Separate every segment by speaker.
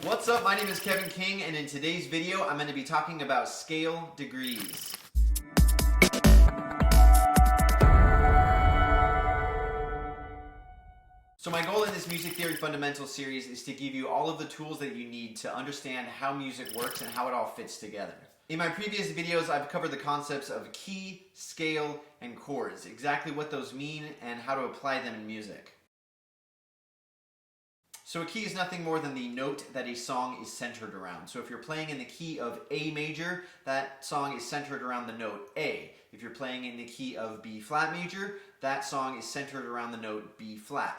Speaker 1: What's up? My name is Kevin King, and in today's video I'm going to be talking about scale degrees. So my goal in this Music Theory Fundamentals series is to give you all of the tools that you need to understand how music works and how it all fits together. In my previous videos, I've covered the concepts of key, scale, and chords, exactly what those mean and how to apply them in music. So a key is nothing more than the note that a song is centered around. So if you're playing in the key of A major, that song is centered around the note A. If you're playing in the key of B flat major, that song is centered around the note B flat.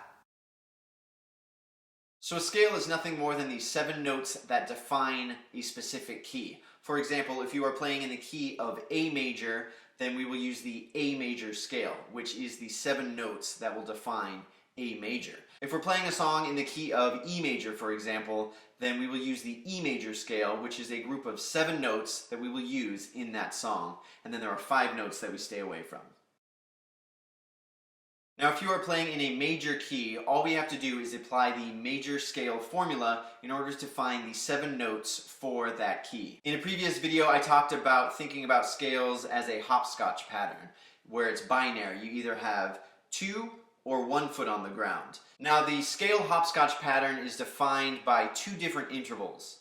Speaker 1: So a scale is nothing more than the 7 notes that define a specific key. For example, if you are playing in the key of A major, then we will use the A major scale, which is the 7 notes that will define A major. If we're playing a song in the key of E major, for example, then we will use the E major scale, which is a group of 7 notes that we will use in that song. And then there are 5 notes that we stay away from. Now, if you are playing in a major key, all we have to do is apply the major scale formula in order to find the 7 notes for that key. In a previous video, I talked about thinking about scales as a hopscotch pattern, where it's binary. You either have 2 or 1 foot on the ground. Now, the scale hopscotch pattern is defined by 2 different intervals.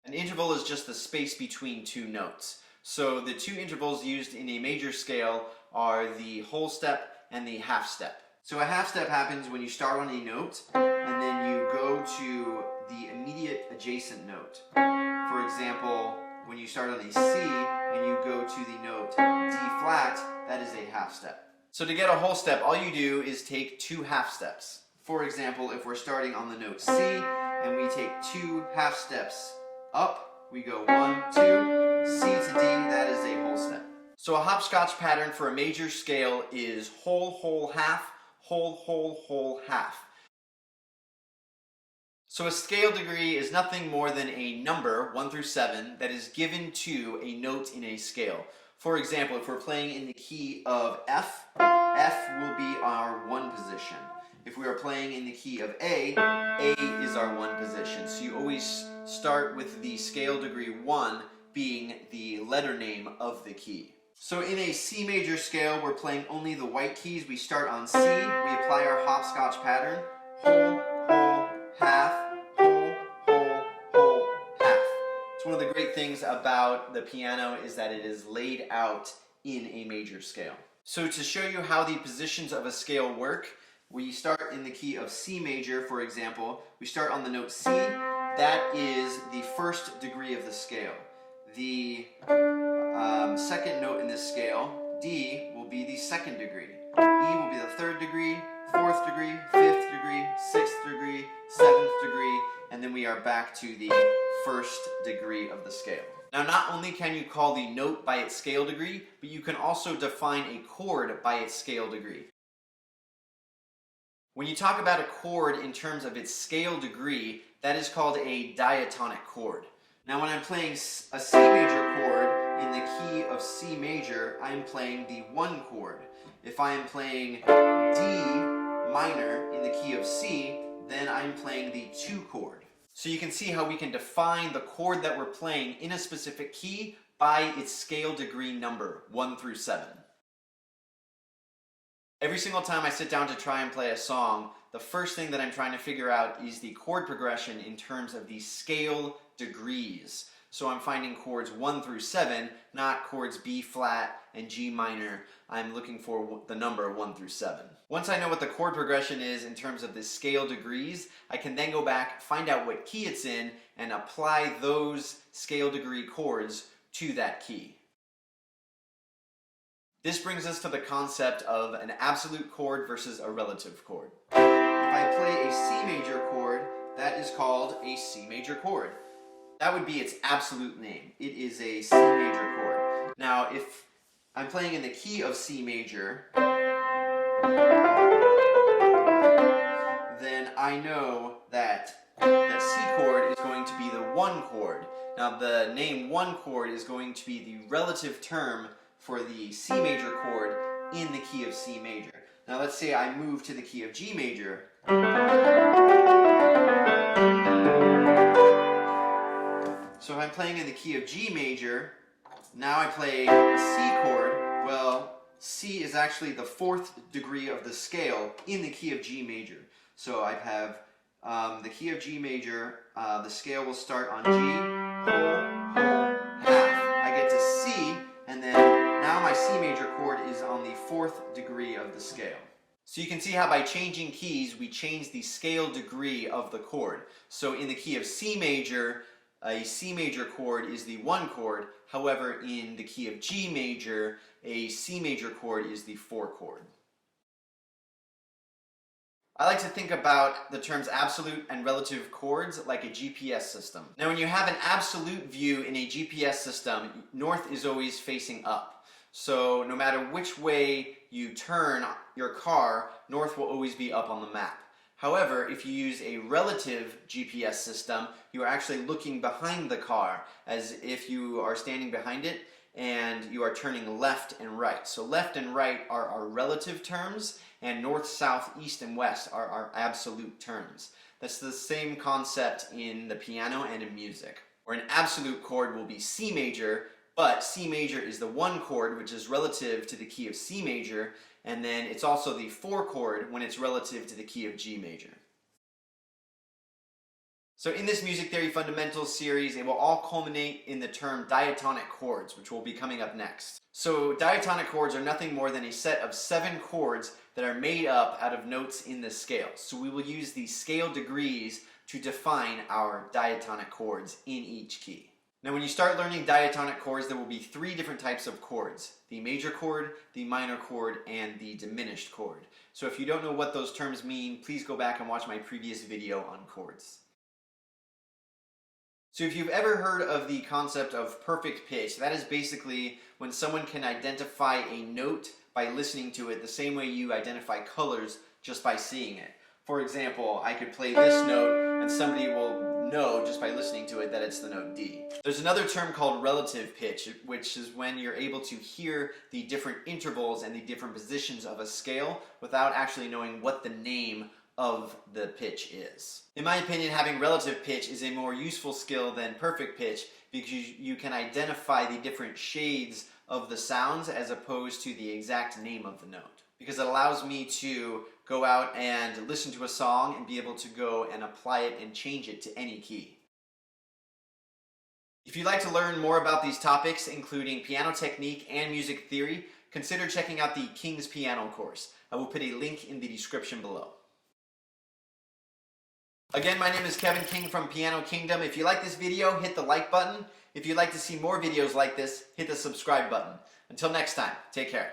Speaker 1: An interval is just the space between 2 notes. So the 2 intervals used in a major scale are the whole step and the half step. So a half step happens when you start on a note and then you go to the immediate adjacent note. For example, when you start on a C and you go to the note D flat, that is a half step. So to get a whole step, all you do is take 2 half steps. For example, if we're starting on the note C and we take 2 half steps up, we go 1, 2, C to D, that is a whole step. So a hopscotch pattern for a major scale is whole, whole, half, whole, whole, whole, half. So a scale degree is nothing more than a number, 1 through 7, that is given to a note in a scale. For example, if we're playing in the key of F, F will be our 1 position. If we are playing in the key of A is our 1 position. So you always start with the scale degree 1 being the letter name of the key. So in a C major scale, we're playing only the white keys. We start on C, we apply our hopscotch pattern, whole, whole, half, whole, whole, whole, half. So one of the great things about the piano is that it is laid out in a major scale. So to show you how the positions of a scale work, we start in the key of C major, for example. We start on the note C. That is the 1st degree of the scale. The second note in this scale, D, will be the 2nd degree. E will be the 3rd degree, 4th degree, 5th degree, 6th degree, 7th degree, and then we are back to the 1st degree of the scale. Now, not only can you call the note by its scale degree, but you can also define a chord by its scale degree. When you talk about a chord in terms of its scale degree, that is called a diatonic chord. Now, when I'm playing a C major chord in the key of C major, I am playing the 1 chord. If I am playing D minor in the key of C, then I'm playing the 2 chord. So you can see how we can define the chord that we're playing in a specific key by its scale degree number, 1 through 7. Every single time I sit down to try and play a song, the first thing that I'm trying to figure out is the chord progression in terms of the scale degrees. So I'm finding chords 1 through 7, not chords B flat and G minor. I'm looking for the number 1 through 7. Once I know what the chord progression is in terms of the scale degrees, I can then go back, find out what key it's in, and apply those scale degree chords to that key. This brings us to the concept of an absolute chord versus a relative chord. If I play a C major chord, that is called a C major chord. That would be its absolute name. It is a C major chord. Now, if I'm playing in the key of C major, then I know that that C chord is going to be the 1 chord. Now, the name 1 chord is going to be the relative term for the C major chord in the key of C major. Now let's say I move to the key of G major. playing in the key of G major, now I play a C chord. Well, C is actually the 4th degree of the scale in the key of G major. So I have the key of G major, the scale will start on G, whole, half. I get to C, and then now my C major chord is on the 4th degree of the scale. So you can see how by changing keys, we change the scale degree of the chord. So in the key of C major, a C major chord is the 1 chord. However, in the key of G major, a C major chord is the 4 chord. I like to think about the terms absolute and relative chords like a GPS system. Now, when you have an absolute view in a GPS system, north is always facing up. So no matter which way you turn your car, north will always be up on the map. However, if you use a relative GPS system, you are actually looking behind the car as if you are standing behind it and you are turning left and right. So left and right are our relative terms, and north, south, east, and west are our absolute terms. That's the same concept in the piano and in music. Or an absolute chord will be C major, but C major is the 1 chord, which is relative to the key of C major, and then it's also the 4 chord when it's relative to the key of G major. So in this Music Theory Fundamentals series, it will all culminate in the term diatonic chords, which will be coming up next. So diatonic chords are nothing more than a set of 7 chords that are made up out of notes in the scale. So we will use the scale degrees to define our diatonic chords in each key. Now when you start learning diatonic chords, there will be 3 different types of chords: the major chord, the minor chord, and the diminished chord. So if you don't know what those terms mean, please go back and watch my previous video on chords. So if you've ever heard of the concept of perfect pitch, that is basically when someone can identify a note by listening to it the same way you identify colors just by seeing it. For example, I could play this note and somebody will know just by listening to it that it's the note D. There's another term called relative pitch, which is when you're able to hear the different intervals and the different positions of a scale without actually knowing what the name of the pitch is. In my opinion, having relative pitch is a more useful skill than perfect pitch because you can identify the different shades of the sounds as opposed to the exact name of the note. Because it allows me to go out and listen to a song and be able to go and apply it and change it to any key. If you'd like to learn more about these topics, including piano technique and music theory, consider checking out the King's Piano course. I will put a link in the description below. Again, my name is Kevin King from Piano Kingdom. If you like this video, hit the like button. If you'd like to see more videos like this, hit the subscribe button. Until next time, take care.